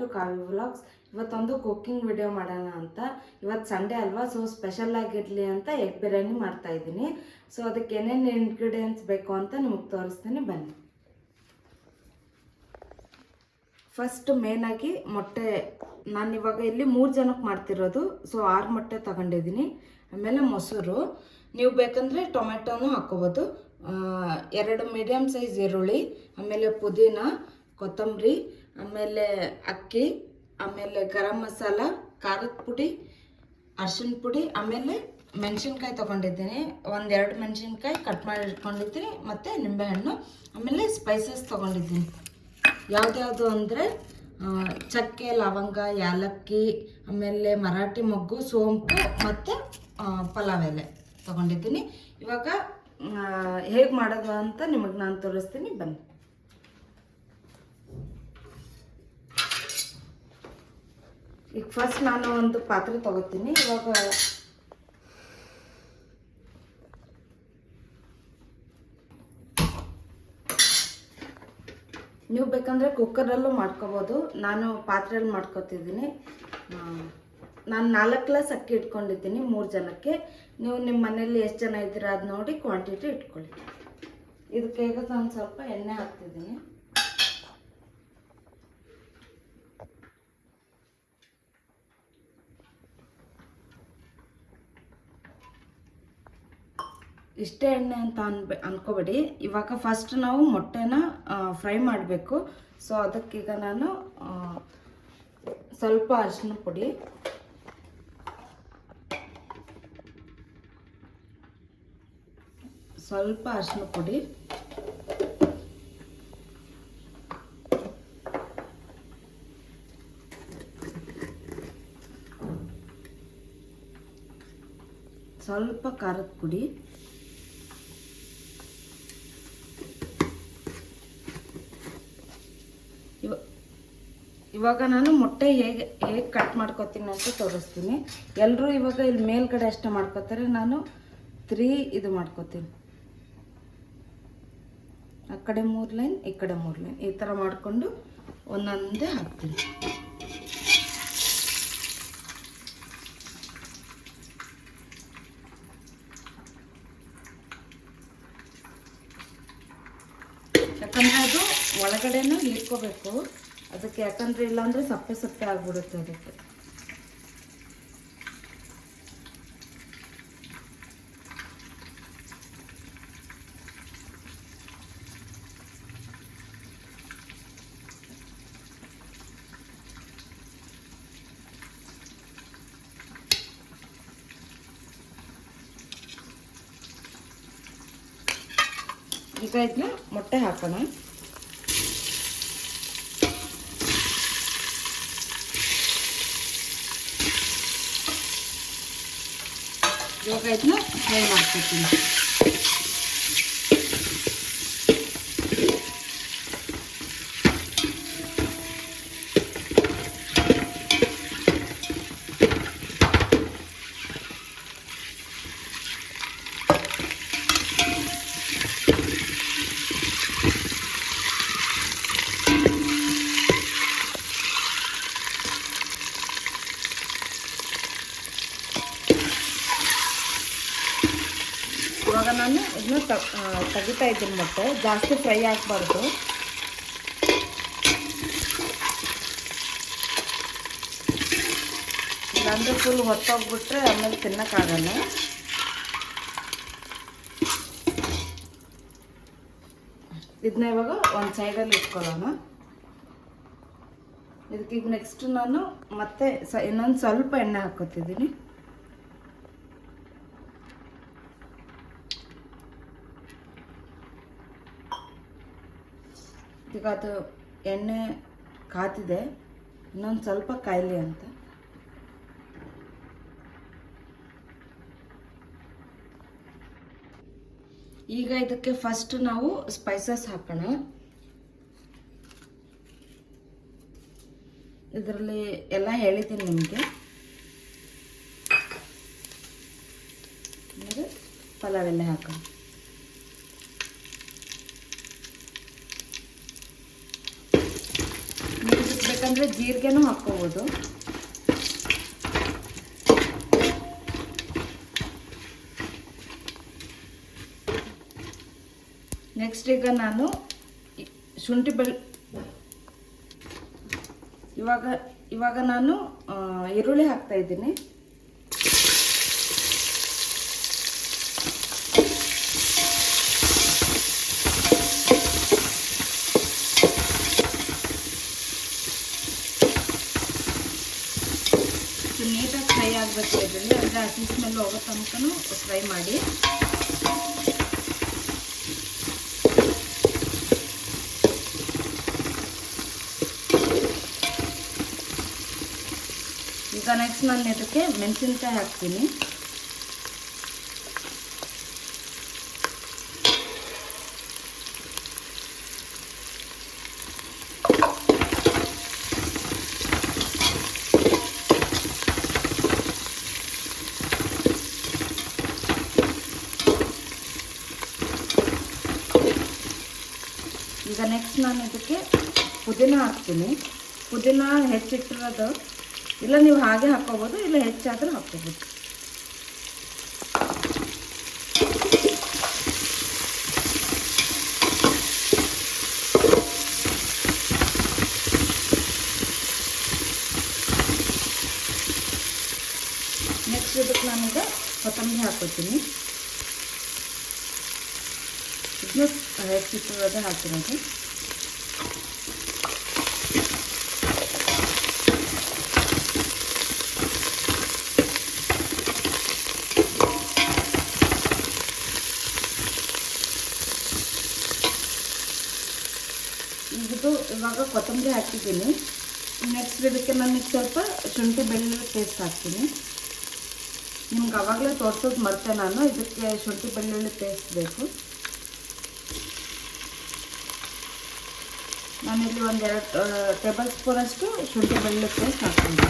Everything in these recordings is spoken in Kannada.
To Kavya vlogs. ಇವತ್ತೊಂದು ಕುಕ್ಕಿಂಗ್ ವಿಡಿಯೋ ಮಾಡೋಣ ಅಂತ. ಇವತ್ತು ಸಂಡೇ ಅಲ್ವಾ, ಸೊ ಸ್ಪೆಷಲ್ ಆಗಿರಲಿ ಅಂತ ಎಗ್ ಬಿರಿಯಾನಿ ಮಾಡ್ತಾ ಇದ್ದೀನಿ. ಸೊ ಅದಕ್ಕೆ ಏನೇನು ಇಂಗ್ರೀಡಿಯೆಂಟ್ಸ್ ಬೇಕು ಅಂತ ನಿಮಗೆ ತೋರಿಸ್ತೀನಿ, ಬನ್ನಿ. ಫಸ್ಟ್ ಮೇನಾಗಿ ಮೊಟ್ಟೆ, ನಾನು ಇವಾಗ ಇಲ್ಲಿ 3 ಜನಕ್ಕೆ ಮಾಡ್ತಿರೋದು, ಸೊ 6 ಮೊಟ್ಟೆ ತಗೊಂಡಿದ್ದೀನಿ. ಆಮೇಲೆ ಮೊಸರು, ನೀವು ಬೇಕಂದರೆ ಟೊಮೆಟೊನೂ ಹಾಕ್ಕೋಬೋದು. 2 ಮೀಡಿಯಮ್ ಸೈಜ್ ಈರುಳ್ಳಿ, ಆಮೇಲೆ ಪುದೀನ, ಕೊತ್ತಂಬರಿ, ಆಮೇಲೆ ಅಕ್ಕಿ, ಆಮೇಲೆ ಗರಂ ಮಸಾಲ, ಖಾರದ ಪುಡಿ, ಅರ್ಶಿನ ಪುಡಿ, ಆಮೇಲೆ ಮೆಣಸಿನ್ಕಾಯಿ ತೊಗೊಂಡಿದ್ದೀನಿ. 1-2 ಮೆಣಸಿನ್ಕಾಯಿ ಕಟ್ ಮಾಡಿ ಇಟ್ಕೊಂಡಿದ್ದೀನಿ, ಮತ್ತು ನಿಂಬೆಹಣ್ಣು. ಆಮೇಲೆ ಸ್ಪೈಸಸ್ ತೊಗೊಂಡಿದ್ದೀನಿ. ಯಾವ್ದ್ಯಾವುದು ಅಂದರೆ ಚಕ್ಕೆ, ಲವಂಗ, ಯಾಲಕ್ಕಿ, ಆಮೇಲೆ ಮರಾಠಿ ಮೊಗ್ಗು, ಸೋಂಪು ಮತ್ತು ಪಲಾವ್ ಎಲೆ ತೊಗೊಂಡಿದ್ದೀನಿ. ಇವಾಗ ಹೇಗೆ ಮಾಡೋದು ಅಂತ ನಿಮಗೆ ನಾನು ತೋರಿಸ್ತೀನಿ, ಬನ್ನಿ. ಈಗ ಫಸ್ಟ್ ನಾನು ಒಂದು ಪಾತ್ರೆ ತೊಗೋತೀನಿ. ಇವಾಗ ನೀವು ಬೇಕಂದರೆ ಕುಕ್ಕರಲ್ಲೂ ಮಾಡ್ಕೋಬೋದು, ನಾನು ಪಾತ್ರೆಯಲ್ಲಿ ಮಾಡ್ಕೊತಿದ್ದೀನಿ. ನಾನು 4 ಗ್ಲಾಸ್ ಅಕ್ಕಿ ಇಟ್ಕೊಂಡಿದ್ದೀನಿ 3 ಜನಕ್ಕೆ. ನೀವು ನಿಮ್ಮ ಮನೇಲಿ ಎಷ್ಟು ಜನ ಇದ್ದೀರಾ ಅದು ನೋಡಿ ಕ್ವಾಂಟಿಟಿ ಇಟ್ಕೊಳ್ಳಿ. ಇದಕ್ಕೆ ಈಗ ನಾನು ಸ್ವಲ್ಪ ಎಣ್ಣೆ ಹಾಕ್ತಿದ್ದೀನಿ. ಇಷ್ಟೇ ಎಣ್ಣೆ ಅಂತ ಅನ್ಕೋಬೇಡಿ. ಇವಾಗ ಫಸ್ಟ್ ನಾವು ಮೊಟ್ಟೆನ ಫ್ರೈ ಮಾಡಬೇಕು. ಸೊ ಅದಕ್ಕೀಗ ನಾನು ಸ್ವಲ್ಪ ಅರಿಶಿನ ಪುಡಿ, ಸ್ವಲ್ಪ ಖಾರದ ಪುಡಿ, ಇವಾಗ ನಾನು ಮೊಟ್ಟೆ ಹೇಗೆ ಕಟ್ ಮಾಡ್ಕೊತೀನಿ ಅಂತ ತೋರಿಸ್ತೀನಿ. ಎಲ್ಲರೂ ಇವಾಗ ಇಲ್ಲಿ ಮೇಲ್ಗಡೆ ಅಷ್ಟೇ ಮಾಡ್ಕೊತಾರೆ, ನಾನು 3 ಇದು ಮಾಡ್ಕೊತೀನಿ. ಆ ಕಡೆ 3 ಲೈನ್, ಈ ಕಡೆ 3 ಲೈನ್, ಈ ಥರ ಮಾಡಿಕೊಂಡು ಒಂದೊಂದೇ ಹಾಕ್ತೀನಿ. ಯಾಕಂದರೆ ಅದು ಒಳಗಡೆನೂ ಹೀರ್ಕೋಬೇಕು ಅದಕ್ಕೆ, ಯಾಕಂದರೆ ಇಲ್ಲಾಂದರೆ ಸಪ್ಪೆ ಸಪ್ಪೆ ಆಗಿಬಿಡುತ್ತೆ ಅದಕ್ಕೆ. ಈಗ ಇದನ್ನ ಮೊಟ್ಟೆ ಹಾಕೋಣ. ಇವಾಗ ಇದನ್ನ ಫ್ರೈ ಮಾಡ್ಕೊತೀನಿ. ಇವಾಗ ನಾನು ಇದನ್ನ ತೆಗಿತಾ ಇದ್ದೀನಿ. ಮೊಟ್ಟೆ ಜಾಸ್ತಿ ಫ್ರೈ ಆಗಬಾರ್ದು. ಇಲ್ಲಾಂದರೆ ಫುಲ್ ಹೊತ್ತೋಗ್ಬಿಟ್ರೆ ಆಮೇಲೆ ತಿನ್ನೋಕ್ಕಾಗಲ್ಲ. ಇದನ್ನ ಇವಾಗ ಒಂದು ಸೈಡಲ್ಲಿ ಇಟ್ಕೊಳ್ಳೋಣ. ಇದಕ್ಕೀಗ ನೆಕ್ಸ್ಟ್ ನಾನು ಮತ್ತೆ ಇನ್ನೊಂದು ಸ್ವಲ್ಪ ಎಣ್ಣೆ ಹಾಕ್ಕೊತಿದ್ದೀನಿ. ಈಗ ಅದು ಎಣ್ಣೆ ಕಾತಿದೆ, ಇನ್ನೊಂದು ಸ್ವಲ್ಪ ಕಾಯಲಿ ಅಂತ. ಈಗ ಇದಕ್ಕೆ ಫಸ್ಟ್ ನಾವು ಸ್ಪೈಸಸ್ ಹಾಕೋಣ. ಇದರಲ್ಲಿ ಎಲ್ಲ ಹೇಳಿದ್ದೀನಿ ನಿಮಗೆ. ಪಲಾವ್ ಎಲೆ ಹಾಕೋಣ. ಬೇಕಂದರೆ ಜೀರಿಗೆನೂ ಹಾಕ್ಕೋಬೋದು. ನೆಕ್ಸ್ಟ್ ಈಗ ನಾನು ಶುಂಠಿ ಇವಾಗ ನಾನು ಈರುಳ್ಳಿ ಹಾಕ್ತಾ ಇದ್ದೀನಿ. ನೀಟಾಗಿ ಫ್ರೈ ಆಗಬೇಕು ಇದರಲ್ಲಿ, ಅಂದರೆ ಹಸಿ ಸ್ಮೆಲ್ ಹೋಗೋ ತನಕನೂ ಫ್ರೈ ಮಾಡಿ. ಈಗ ನೆಕ್ಸ್ಟ್ ನಾನು ಇದಕ್ಕೆ ಮೆಣಸಿನ್ಕಾಯಿ ಹಾಕ್ತೀನಿ. ಈಗ ನೆಕ್ಸ್ಟ್ ನಾನು ಇದಕ್ಕೆ ಪುದೀನ ಹಾಕ್ತೀನಿ. ಪುದೀನ ಹೆಚ್ಚಿಟ್ಟಿರೋದು, ಇಲ್ಲ ನೀವು ಹಾಗೆ ಹಾಕ್ಕೋಬೋದು, ಇಲ್ಲ ಹೆಚ್ಚಾದರೂ ಹಾಕ್ಕೋಬೋದು. ನೆಕ್ಸ್ಟ್ ಇದಕ್ಕೆ ನಾನೀಗ ಕೊತ್ತಂಬರಿ ಹಾಕ್ಕೋತೀನಿ. ಇದನ್ನು ಹೆಚ್ಚಿಟ್ಟಿರೋದೇ ಹಾಕಿರೋದು. ಇವಾಗ ಕೊತ್ತಂಬರಿ ಹಾಕಿದ್ದೀನಿ. ನೆಕ್ಸ್ಟ್ ಇದಕ್ಕೆ ನಾನು ಸ್ವಲ್ಪ ಶುಂಠಿ ಬೆಳ್ಳುಳ್ಳಿ ಪೇಸ್ಟ್ ಹಾಕ್ತೀನಿ. ನಿಮ್ಗೆ ಆವಾಗಲೇ ತೋರಿಸೋದು ಮರ್ತೆ ನಾನು, ಇದಕ್ಕೆ ಶುಂಠಿ ಬೆಳ್ಳುಳ್ಳಿ ಪೇಸ್ಟ್ ಬೇಕು. ನಾನಿಲ್ಲಿ 1-2 ಟೇಬಲ್ ಸ್ಪೂನಷ್ಟು ಶುಂಠಿ ಬೆಳ್ಳುಳ್ಳಿ ಪೇಸ್ಟ್ ಹಾಕ್ತೀನಿ.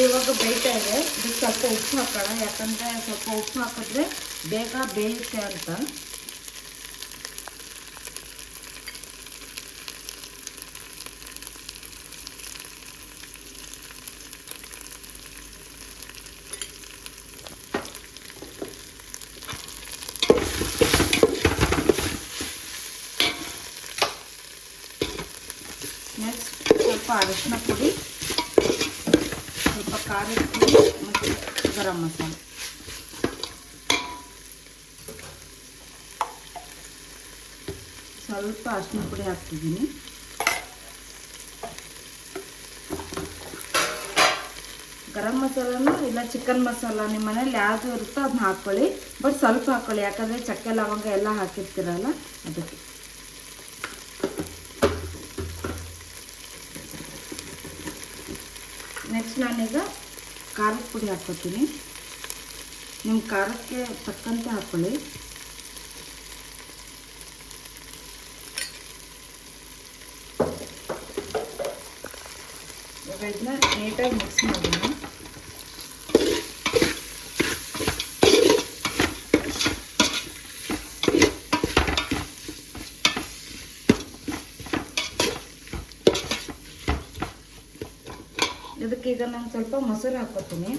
ಇವಾಗ ಬೇಯ್ತಾ ಇದೆ. ಇದಕ್ಕೆ ಸ್ವಲ್ಪ ಉಪ್ಪು ಹಾಕೋಣ, ಯಾಕಂದರೆ ಸ್ವಲ್ಪ ಉಪ್ಪು ಹಾಕಿದ್ರೆ ಬೇಗ ಬೇಯುತ್ತೆ ಅಂತ. ನೆಕ್ಸ್ಟ್ ಸ್ವಲ್ಪ ಅರಿಶಿನ ಪುಡಿ, ಸ್ವಲ್ಪ ಖಾರದ ಪುಡಿ ಮತ್ತು ಗರಂ ಮಸಾಲೆ. ಸ್ವಲ್ಪ ಅರಿಶಿನ ಪುಡಿ ಹಾಕ್ತಿದ್ದೀನಿ. ಗರಂ ಮಸಾಲನೂ ಇಲ್ಲ ಚಿಕನ್ ಮಸಾಲ ನಿಮ್ಮ ಮನೇಲಿ ಯಾವುದು ಇರುತ್ತೋ ಅದನ್ನ ಹಾಕ್ಕೊಳ್ಳಿ, ಬಟ್ ಸ್ವಲ್ಪ ಹಾಕ್ಕೊಳ್ಳಿ, ಯಾಕಂದರೆ ಚಕ್ಕೆ ಲವಂಗ ಎಲ್ಲ ಹಾಕಿರ್ತೀರಲ್ಲ ಅದಕ್ಕೆ. ನೆಕ್ಸ್ಟ್ ನಾನೀಗ ಖಾರದ ಪುಡಿ ಹಾಕ್ಕೊತೀನಿ. ನಿಮ್ಮ ಖಾರಕ್ಕೆ ತಕ್ಕಂತೆ ಹಾಕ್ಕೊಳ್ಳಿ. ಇದನ್ನ ನೀಟಾಗಿ ಮಿಕ್ಸ್ ಮಾಡೋಣ. ಇದಕ್ಕೆ ಈಗ ನಾನು ಸ್ವಲ್ಪ ಮೊಸರು ಹಾಕ್ಕೊತೀನಿ.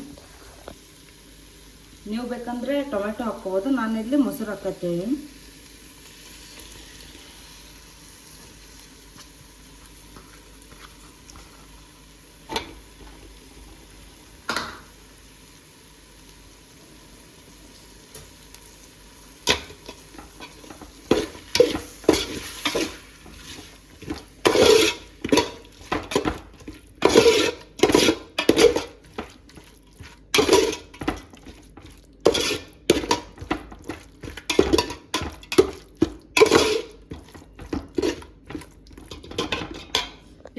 ನೀವು ಬೇಕಂದರೆ ಟೊಮೆಟೊ ಹಾಕ್ಕೋಬೋದು, ನಾನಿಲ್ಲಿ ಮೊಸರು ಹಾಕ್ಕೊತೀನಿ.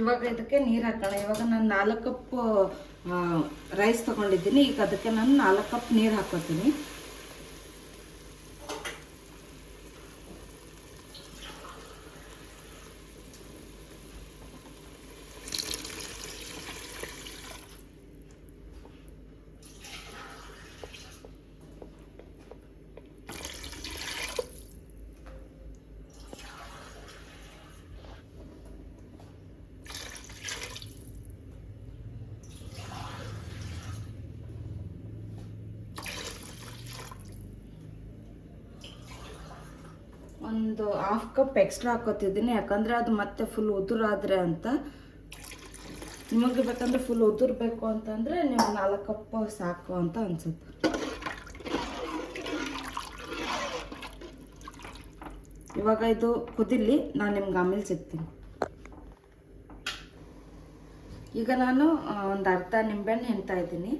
ಇವಾಗ ಇದಕ್ಕೆ ನೀರು ಹಾಕೋಣ. ಇವಾಗ ನಾನು 4 ಕಪ್ ರೈಸ್ ತೊಗೊಂಡಿದ್ದೀನಿ. ಈಗ ಅದಕ್ಕೆ ನಾನು 4 ಕಪ್ ನೀರು ಹಾಕೋತೀನಿ. ಒಂದು 1/2 ಕಪ್ ಎಕ್ಸ್ಟ್ರಾ ಹಾಕೋತಿದ್ದೀನಿ, ಯಾಕಂದರೆ ಅದು ಮತ್ತೆ ಫುಲ್ ಉದುರಾದರೆ ಅಂತ. ನಿಮಗೆ ಬೇಕಂದ್ರೆ ಫುಲ್ ಉದುರಬೇಕು ಅಂತಂದರೆ ನೀವು 4 ಕಪ್ ಸಾಕು ಅಂತ ಅನಿಸುತ್ತೆ. ಇವಾಗ ಇದು ಕುದಿಲಿ, ನಾನು ನಿಮ್ಗೆ ಆಮೇಲೆ ಸಿಗ್ತೀನಿ. ಈಗ ನಾನು ಒಂದು ಅರ್ಧ ನಿಂಬೆಹಣ್ಣು ಹಿಂಡ್ತಾ ಇದ್ದೀನಿ.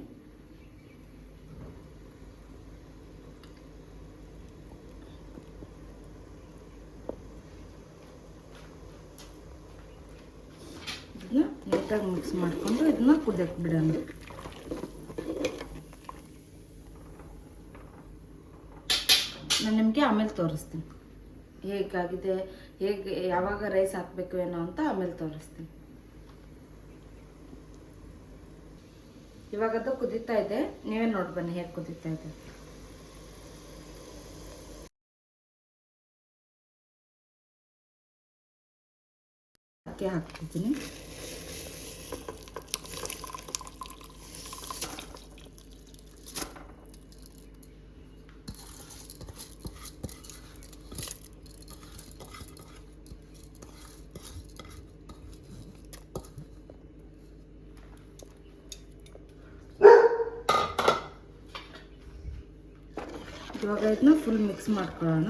ಇದನ್ನ ನೀಟಾಗಿ ಮಿಕ್ಸ್ ಮಾಡಿಕೊಂಡು ಇದನ್ನ ಕುದಿಯಕ್ಕೆ ಬಿಡೋಣ. ನಾನು ನಿಮಗೆ ಆಮೇಲೆ ತೋರಿಸ್ತೀನಿ ಹೇಗಾಗಿದೆ, ಯಾವಾಗ ರೈಸ್ ಹಾಕಬೇಕು ಏನೋ ಅಂತ ಆಮೇಲೆ ತೋರಿಸ್ತೀನಿ. ಇವಾಗದು ಕುದೀತಾ ಇದೆ, ನೀವೇ ನೋಡಿ ಬನ್ನಿ ಹೇಗೆ ಕುದೀತಾ ಇದೆ. ಅಕ್ಕಿ ಹಾಕ್ತಿದ್ದೀನಿ. ಇವಾಗ ಇದನ್ನ ಫುಲ್ ಮಿಕ್ಸ್ ಮಾಡ್ಕೊಳ್ಳೋಣ.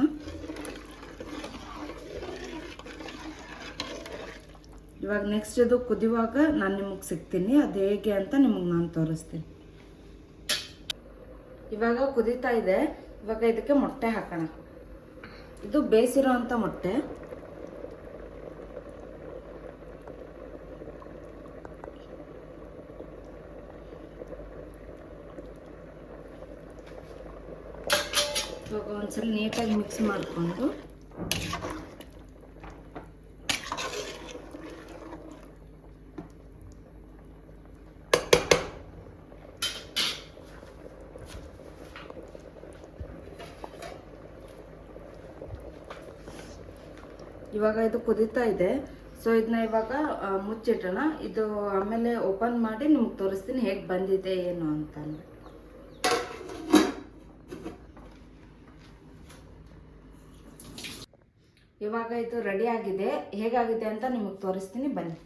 ಇವಾಗ ನೆಕ್ಸ್ಟ್ ಇದು ಕುದಿಯುವಾಗ ನಾನು ನಿಮಗೆ ಸಿಗ್ತೀನಿ, ಅದು ಹೇಗೆ ಅಂತ ನಿಮಗೆ ನಾನು ತೋರಿಸ್ತೀನಿ. ಇವಾಗ ಕುದೀತಾ ಇದೆ. ಇವಾಗ ಇದಕ್ಕೆ ಮೊಟ್ಟೆ ಹಾಕೋಣ. ಇದು ಬೇಯಿಸಿರೋ ಅಂಥ ಮೊಟ್ಟೆ. ಇವಾಗ ಒಂದ್ಸಲ ನೀಟಾಗಿ ಮಿಕ್ಸ್ ಮಾಡಿಕೊಂಡು ಇವಾಗ ಇದು ಕುದೀತಾ ಇದೆ. ಸೊ ಇದನ್ನ ಇವಾಗ ಮುಚ್ಚಿಡೋಣ. ಇದು ಆಮೇಲೆ ಓಪನ್ ಮಾಡಿ ನಿಮ್ಗೆ ತೋರಿಸ್ತೀನಿ ಹೇಗೆ ಬಂದಿದೆ ಏನು ಅಂತಂದರೆ. ಇವಾಗ ಇದು ರೆಡಿ ಆಗಿದೆ. ಹೇಗಾಗಿದೆ ಅಂತ ನಿಮಗೆ ತೋರಿಸ್ತೀನಿ ಬನ್ನಿ.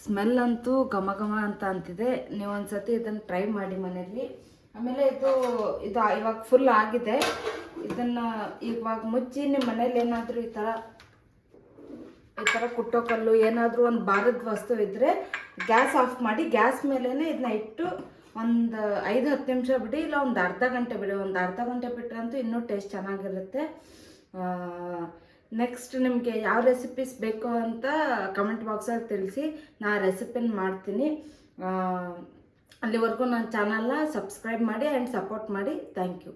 ಸ್ಮೆಲ್ ಅಂತೂ ಘಮ ಘಮ ಅಂತ ಅಂತಿದೆ. ನೀವು ಒಂದ್ಸತಿ ಇದನ್ನು ಟ್ರೈ ಮಾಡಿ ಮನೆಯಲ್ಲಿ. ಆಮೇಲೆ ಇದು ಇವಾಗ ಫುಲ್ ಆಗಿದೆ. ಇದನ್ನು ಇವಾಗ ಮುಚ್ಚಿ ನಿಮ್ಮ ಮನೇಲಿ ಏನಾದರೂ ಈ ಥರ ಕುಟ್ಟೋ ಕಲ್ಲು ಏನಾದರೂ ಒಂದು ಭಾರದ ವಸ್ತು ಇದ್ದರೆ ಗ್ಯಾಸ್ ಆಫ್ ಮಾಡಿ ಗ್ಯಾಸ್ ಮೇಲೇ ಇದನ್ನ ಇಟ್ಟು ಒಂದು 5-10 ನಿಮಿಷ ಬಿಡಿ, ಇಲ್ಲ ಒಂದು ಅರ್ಧ ಗಂಟೆ ಬಿಡಿ. ಒಂದು ಅರ್ಧ ಗಂಟೆ ಬಿಟ್ಟರಂತೂ ಇನ್ನೂ ಟೇಸ್ಟ್ ಚೆನ್ನಾಗಿರುತ್ತೆ. ನೆಕ್ಸ್ಟ್ ನಿಮಗೆ ಯಾವ ರೆಸಿಪೀಸ್ ಬೇಕು ಅಂತ ಕಮೆಂಟ್ ಬಾಕ್ಸಲ್ಲಿ ತಿಳಿಸಿ, ನಾನು ರೆಸಿಪಿನ ಮಾಡ್ತೀನಿ. ಅಲ್ಲಿವರೆಗೂ ನನ್ನ ಚಾನಲ್ನ ಸಬ್ಸ್ಕ್ರೈಬ್ ಮಾಡಿ ಆ್ಯಂಡ್ ಸಪೋರ್ಟ್ ಮಾಡಿ. Thank you.